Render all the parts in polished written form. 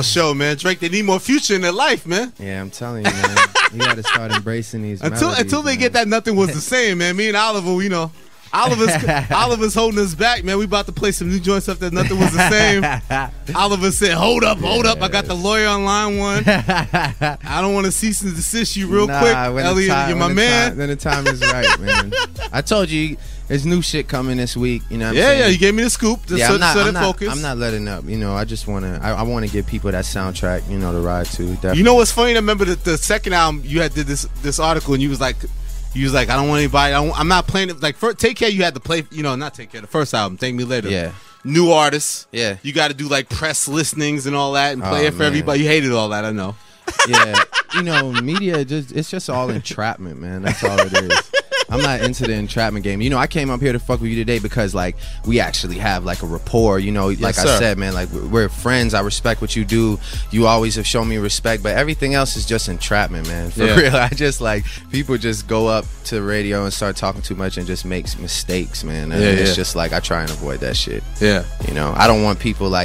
gonna show, man. Drake, they need more Future in their life, man. Yeah, I'm telling you, man. You got to start embracing these until they get that Nothing Was the Same, man. Me and Oliver, you know, Oliver's holding us back, man. We about to play some new joints up there. Nothing Was the Same. Oliver said, hold up. I got the lawyer on line one. I don't want to cease and desist you real quick. Elliott, you're my man. Then the time is right, man. I told you, there's new shit coming this week. You know what I'm saying? Yeah, you gave me the scoop. I'm not letting up. You know, I just want to, I want to give people that soundtrack, you know, to ride to. Definitely. You know what's funny? I remember the second album, you did this article, and you was like, I don't want anybody. I'm not playing it. Like, Take Care, you had to play. You know, not Take Care. The first album, Thank Me Later. Yeah. New artists. Yeah. You got to do like press listenings and all that, and play it for everybody. You hated all that, I know. Yeah. You know, media it's just all entrapment, man. That's all it is. I'm not into the entrapment game. You know, I came up here to fuck with you today because, like, we actually have, like, a rapport. You know, like I said, man, like, we're friends. I respect what you do. You always have shown me respect. But everything else is just entrapment, man. For real. I just, like, people just go up to the radio and start talking too much and just makes mistakes, man. And it's just, like, I try and avoid that shit. Yeah. You know, I don't want people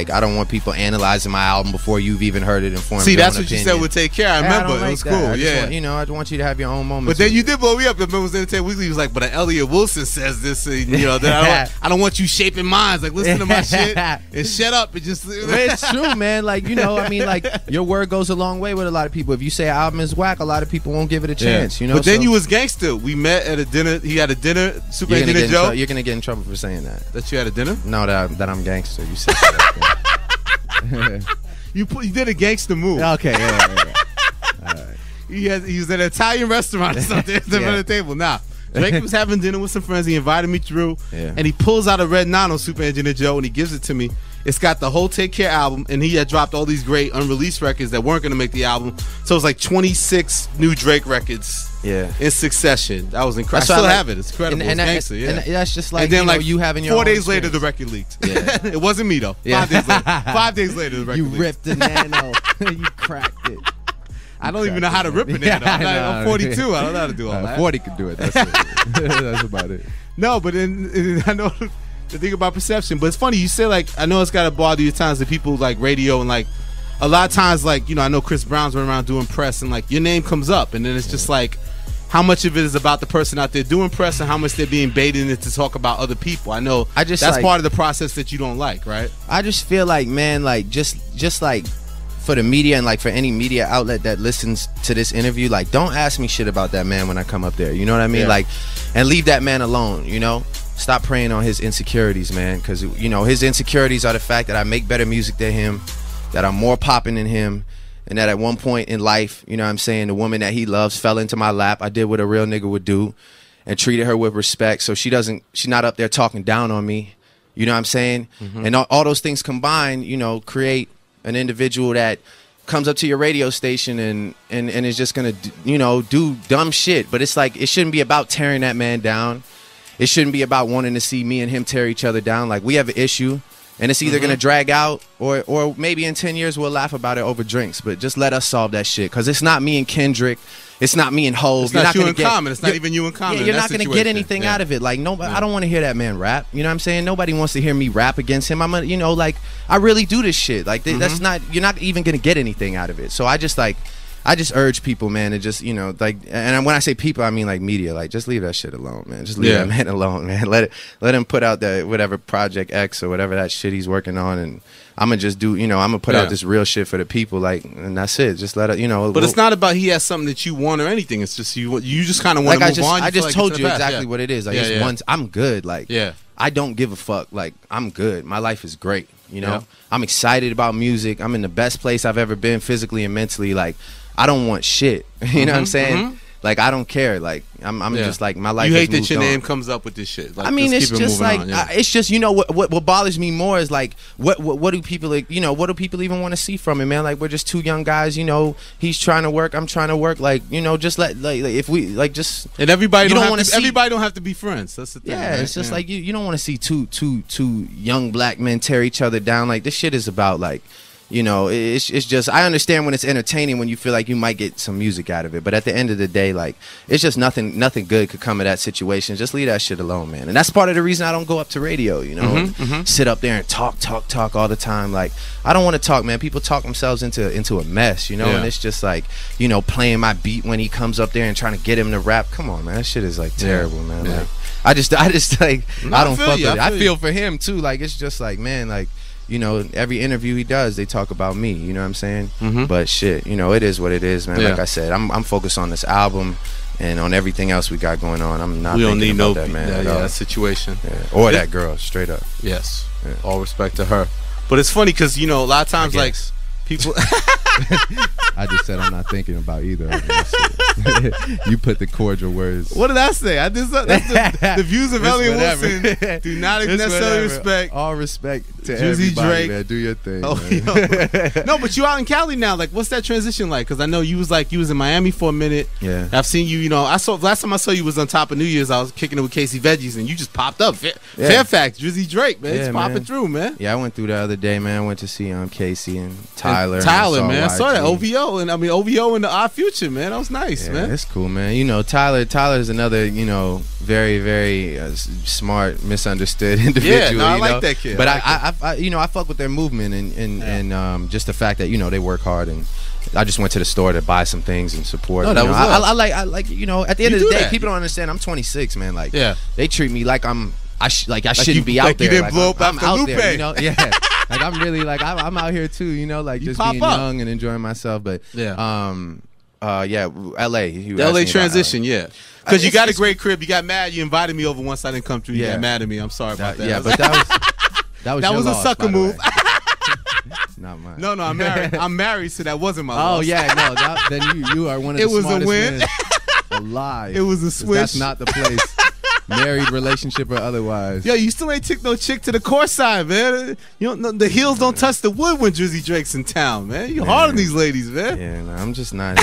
analyzing my album before you've even heard it and formed See, that's what you said with Take Care. I remember. It was cool. You know, I want you to have your own moments. But then you did blow me up. It was Entertainment Weekly. He was like, but Elliott Wilson says this, you know, that I don't want you shaping minds. Like, listen to my shit and shut up. It's true, man. Like, you know, I mean, like, your word goes a long way with a lot of people. If you say an album is whack, a lot of people won't give it a chance, you know. But then you was gangster. We met at a dinner. He had a dinner, Super Engineer Joe. You're going to get in trouble for saying that. That you had a dinner? No, that I'm gangster. You said that. You did a gangster move. Okay, yeah. All right. He was at an Italian restaurant or something at the table. Now, Drake was having dinner with some friends. He invited me through, and he pulls out a red 9 on Super Engineer Joe, and he gives it to me. It's got the whole Take Care album, and he had dropped all these great unreleased records that weren't going to make the album. So it was like 26 new Drake records in succession. That was incredible. I still have it. It's incredible. And that's just like, and then, like, you having your 4 days later, the record leaked. Yeah. It wasn't me, though. 5 days later, the record leaked. You ripped the nano. You cracked it. I don't even know how to rip it. I'm 42. I don't know how to do all that. 40 can do it. That's it. That's about it. No, but I know the thing about perception. But it's funny. You say, like, I know it's got to bother you at times that people like radio and, like, a lot of times, like, you know, I know Chris Brown's running around doing press and, like, your name comes up. And then it's just like, how much of it is about the person out there doing press and how much they're being baited in to talk about other people. I know that's like, part of the process that you don't like, right? I just feel like, man, like, just like, for the media and like for any media outlet that listens to this interview, like, don't ask me shit about that man when I come up there. You know what I mean? Like, and leave that man alone, you know? Stop preying on his insecurities, man, because, you know, his insecurities are the fact that I make better music than him, that I'm more popping than him, and that at one point in life, you know what I'm saying, the woman that he loves fell into my lap. I did what a real nigga would do and treated her with respect, so she's not up there talking down on me. You know what I'm saying? And all those things combined, you know, create an individual that comes up to your radio station and is just gonna, you know, do dumb shit. But it's like, it shouldn't be about tearing that man down. It shouldn't be about wanting to see me and him tear each other down. Like, we have an issue, and it's either gonna drag out or maybe in 10 years we'll laugh about it over drinks. But just let us solve that shit, because it's not me and Kendrick. It's not me and Hov. It's not you in common. It's not even you in common. Yeah, you're not going to get anything out of it. Like, nobody. I don't want to hear that man rap. You know what I'm saying? Nobody wants to hear me rap against him. You know, like, I really do this shit. Like, that's not. You're not even going to get anything out of it. So I just urge people, man, to just, you know, like, and when I say people, I mean like media. Like, just leave that shit alone, man. Just leave that man alone, man. Let him put out that whatever Project X or whatever that shit he's working on, and I'm gonna just do, you know, I'm gonna put out this real shit for the people, like, and that's it. Just let it, you know. But it's not about he has something that you want or anything. It's just you just kind of want to move on. I just told you exactly what it is. Like, once I'm good. Like, I don't give a fuck. Like, I'm good. My life is great. You know, I'm excited about music. I'm in the best place I've ever been, physically and mentally. Like, I don't want shit. You know what I'm saying? Like, I don't care. Like, I'm just like, my life. You hate that your name comes up with this shit. Like, I mean, it's just like, it's just, you know, what bothers me more is like, what do people, like, you know, what do people even want to see from him, man? Like, we're just two young guys, you know. He's trying to work, I'm trying to work. Like, you know, just like if we like just, and everybody don't want to. Everybody don't have to be friends. That's the thing. Yeah, right? It's just like you don't want to see two young black men tear each other down. Like, this shit is about, like, you know, it's just, I understand when it's entertaining, when you feel like you might get some music out of it, but at the end of the day, like, it's just nothing good could come of that situation. Just leave that shit alone, man. And that's part of the reason I don't go up to radio, you know, sit up there and talk all the time. Like, I don't want to talk, man. People talk themselves into a mess, you know, and it's just like, you know, playing my beat when he comes up there and trying to get him to rap. Come on, man, that shit is like terrible, man. Like, I just like, no, I don't fuck with it. I feel for him too. Like, it's just like, man, like, you know, every interview he does, they talk about me. You know what I'm saying? But shit, you know, it is what it is, man. Like I said, I'm focused on this album and on everything else we got going on. I'm not. We don't need no that, man. That situation or that girl, straight up. Yes, all respect to her. But it's funny because, you know, a lot of times like people. I just said I'm not thinking about either of them. You put the cordial words. What did I say? I just that's the views of Elliott Wilson do not necessarily respect. All respect to Juicy everybody, Drake. man. Do your thing. Oh, no, but you out in Cali now. Like, what's that transition like? Because I know you was in Miami for a minute. Yeah, I've seen you. You know, last time I saw you was on top of New Year's. I was kicking it with Casey Veggies, and you just popped up. Fairfax, Juicy Drake, man. It's popping through, man. Yeah, I went through the other day, man. I went to see Casey and Tyler. Man, I saw that OVO and the Odd Future, man. That was nice, man. It's cool, man. You know, Tyler's another, you know, very, very smart, misunderstood individual. Yeah, no, I like that kid. But I you know, I fuck with their movement and just the fact that, you know, they work hard, and I just went to the store to buy some things and support. No, that was I like, you know, at the end of the day, people don't understand. I'm 26, man. Like, they treat me like I shouldn't be out there. You didn't blow up I'm after out Lupe. There, you know? Yeah. Like, I'm really like, I'm out here too, you know, like, just being young and enjoying myself. But LA. The LA transition, because you got a great crib. You got mad. You invited me over once I didn't come through. You got mad at me. I'm sorry about that. Yeah, but that was a sucker move. Not mine. No, I'm married. I'm married, so that wasn't my loss. Oh yeah, no. Then you are one of the smartest men alive. It was a switch. That's not the place. Married relationship or otherwise. Yo, you still ain't took no chick to the court side, man. You don't. The heels don't touch the wood when Drizzy Drake's in town, man. You hard on these ladies, man. Yeah, no, I'm just not.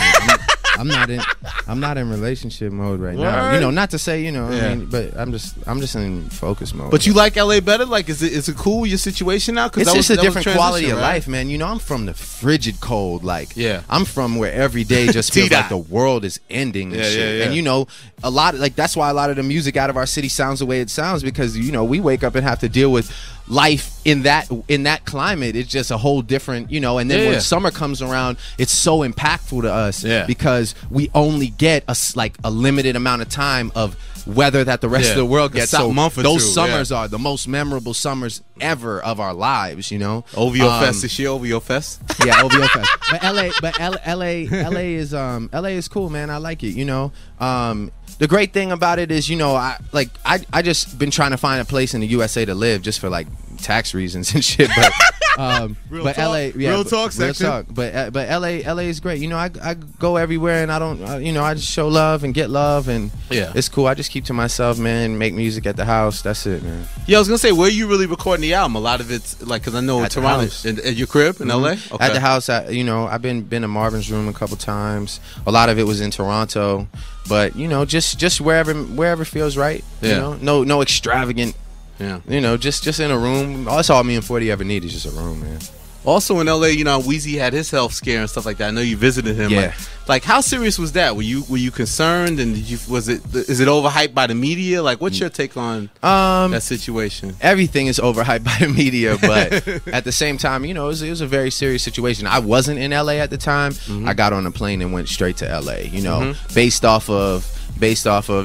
I'm not in relationship mode right now. You know, not to say, you know, I mean, but I'm just in focus mode. But you like LA better? Like, is it cool, your situation now? It's just a different quality of life, man. You know, I'm from the frigid cold. Like, I'm from where every day just feels like the world is ending and shit. And you know, a lot of, like, that's why a lot of the music out of our city sounds the way it sounds, because, you know, we wake up and have to deal with life in that climate. It's just a whole different, you know. And then when summer comes around, it's so impactful to us because we only get a limited amount of time of weather that the rest of the world gets. So those summers are the most memorable summers ever of our lives, you know. OVO Fest this year. OVO Fest. Yeah, OVO Fest. But LA is cool, man. I like it, you know. The great thing about it is, you know, I just been trying to find a place in the USA to live, just for like tax reasons and shit. But real talk section. But LA is great. You know, I go everywhere, and I don't, you know, I just show love and get love, and it's cool. I just keep to myself, man. Make music at the house. That's it, man. Yeah, I was gonna say, where you really recording the album? A lot of it's like, because I know at Toronto, at your crib in LA. Okay. At the house, you know, I've been in Marvin's room a couple times. A lot of it was in Toronto, but you know, just wherever feels right. You know, no extravagant. Yeah, you know, just in a room. That's all me and 40 ever need, is just a room, man. Also in LA, you know, Weezy had his health scare and stuff like that. I know you visited him. Yeah. Like how serious was that? Were you concerned, and is it overhyped by the media? Like, what's your take on that situation? Everything is overhyped by the media, but at the same time, you know, it was a very serious situation. I wasn't in LA at the time. I got on a plane and went straight to LA. You know, based off of,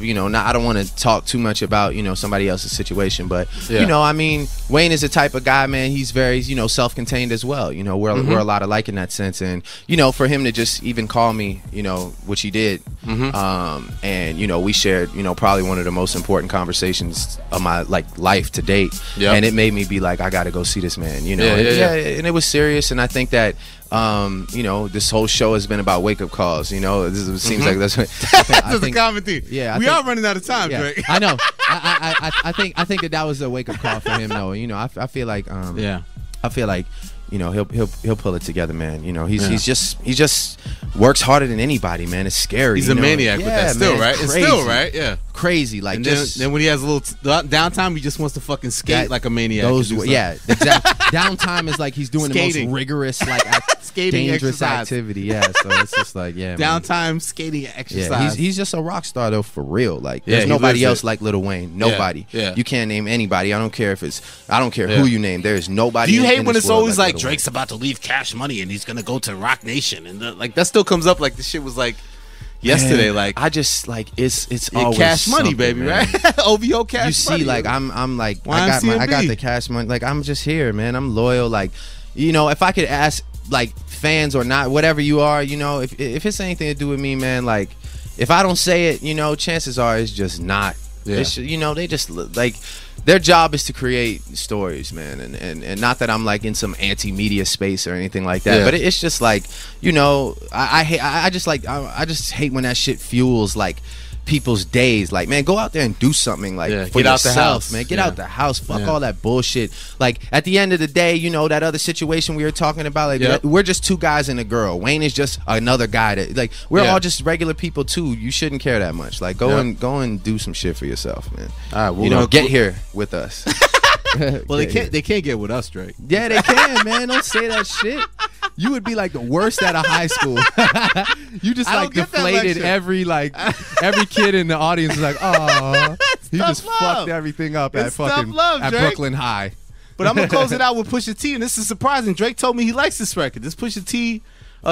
you know, now I don't want to talk too much about, you know, somebody else's situation, but you know, I mean, Wayne is the type of guy, man. He's very, you know, self-contained as well. You know, we're a lot alike in that sense, and you know, for him to just even call me, you know, which he did, and you know, we shared, you know, probably one of the most important conversations of my life to date, and it made me be like, I got to go see this man, you know, and it was serious, and I think that. You know, this whole show has been about wake-up calls. You know, it seems like that's what that's a common theme. Yeah, we are running out of time, Drake. I know. I think that was a wake-up call for him, though. You know, I feel like I feel like, you know, he'll pull it together, man. You know, he just works harder than anybody, man. It's scary. He's a maniac with that still, man, right? Crazy. It's still, right? Yeah. Crazy. Like, and just then when he has a little downtime, he just wants to fucking skate like a maniac. Downtime is like he's doing skating. the most rigorous, like skating dangerous exercise. activity. Yeah, so it's just like, downtime man. skating exercise. Yeah, he's just a rock star though, for real. Like, there's nobody else like Lil Wayne. Nobody. Yeah. You can't name anybody. I don't care who you name. There is nobody. Do you hate in when this it's world always like Lil Drake's about to leave Cash Money and he's gonna go to Rock Nation and like that still comes up like the shit was like yesterday? Man, like I just like it's always Cash Money, baby, man. right? OVO Cash Money. You see, like I'm like I got the Cash Money. Like, I'm just here, man. I'm loyal. Like, you know, if I could ask like fans or not, whatever you are, you know, if it's anything to do with me, man, like if I don't say it, you know, chances are it's just not. Yeah. It's, you know, they just like their job is to create stories, man, and not that I'm like in some anti-media space or anything like that, but it's just like, you know, I just hate when that shit fuels like people's days. Like, man, go out there and do something, like, for get yourself, out the house, man. Get out the house. Fuck all that bullshit. Like, at the end of the day, you know, that other situation we were talking about, like, we're just two guys and a girl. Wayne is just another guy that, like, we're all just regular people too. You shouldn't care that much. Like, go and do some shit for yourself, man. All right, well, you know, get here with us. Well, they can't get with us, Drake. Yeah, they can, man. Don't say that shit. You would be like the worst out of high school. You just like deflated every kid in the audience is like, oh, he just fucked everything up at fucking at Brooklyn High. But I'm gonna close it out with Pusha T, and this is surprising. Drake told me he likes this record. This Pusha T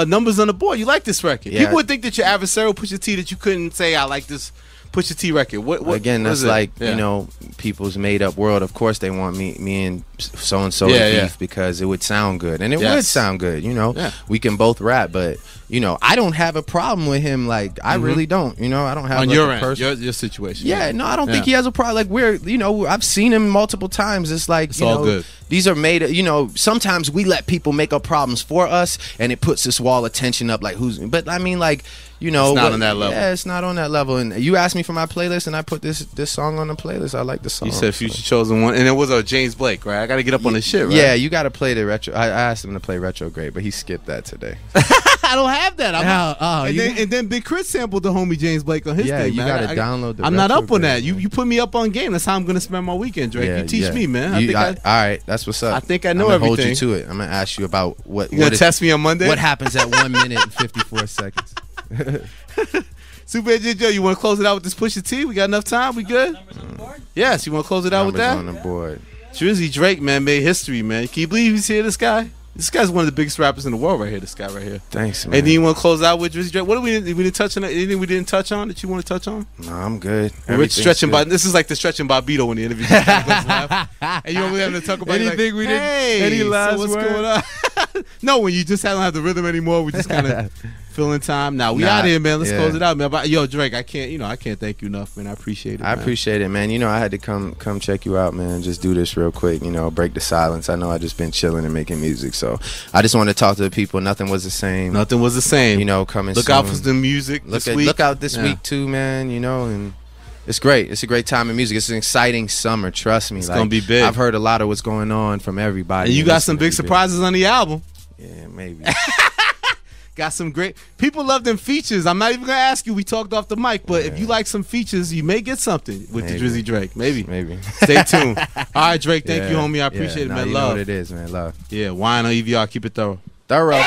numbers on the board. You like this record? Yeah. People would think that you're adversarial Pusha T, that you couldn't say I like this Pusha T record. What again? That's like you know, people's made up world. Of course, they want me and so to beef because it would sound good, and it would sound good. You know, we can both rap, but you know, I don't have a problem with him. Like, I really don't. You know, I don't have on like your end, your situation. Yeah, no, I don't think he has a problem. Like, you know, I've seen him multiple times. It's like, it's all good. These are made. You know, sometimes we let people make up problems for us, and it puts this wall of tension up. Like, but I mean, like, you know, it's not on that level. Yeah, it's not on that level. And you asked me for my playlist, and I put this song on the playlist. I like the song. You said Future chosen one, and it was a James Blake, right? I got to get up on the shit, right? Yeah, you got to play the retro. I asked him to play Retrograde, but he skipped that today. I don't have that. And then Big Chris sampled the homie James Blake on his thing. Yeah, you got to I'm download the not up on that. You put me up on game. That's how I'm going to spend my weekend, Drake. You teach me, man. All right, that's what's up. I think I know I'm everything. Hold you to it. I'm going to ask you about what. You going to test me on Monday? What happens at 1 minute and 54 seconds? Super Agent Joe, you want to close it out with this Pusha T? We got enough time? We good? Yes, you want to close it out with that? On the board. Drizzy Drake, man, made history, man. Can you believe he's here, this guy? This guy's one of the biggest rappers in the world right here, this guy right here. Thanks, man. And then you want to close out with Drizzy Drake? What we didn't touch on? Anything we didn't touch on that you want to touch on? No, I'm good. We're stretching by. This is like the stretching Bobito when the interview goes left. And you don't really have to talk about anything we didn't. Hey, any last what's word? going on? No, when you just don't have the rhythm anymore, we just kind of filling time. Now we out here, man. Let's close it out, man. But yo, Drake, I can't thank you enough, man. I appreciate it. I appreciate it, man. You know, I had to come check you out, man. Just do this real quick. You know, break the silence. I know I just been chilling and making music, so I just want to talk to the people. Nothing was the same. Nothing was the same. You know, coming. Look out for the music. Look out this week too, man. You know, and it's great. It's a great time in music. It's an exciting summer. Trust me. It's gonna be big. I've heard a lot of what's going on from everybody. And you got some big surprises on the album. Yeah, maybe. Got some great people love them features. I'm not even gonna ask you. We talked off the mic, but if you like some features, you may get something with the Drizzy Drake. Maybe. Stay tuned. All right, Drake. Thank you, homie. I appreciate it, man. You love. Know what it is, man. Love. Yeah. Wine on EVR. Keep it thorough. Thorough.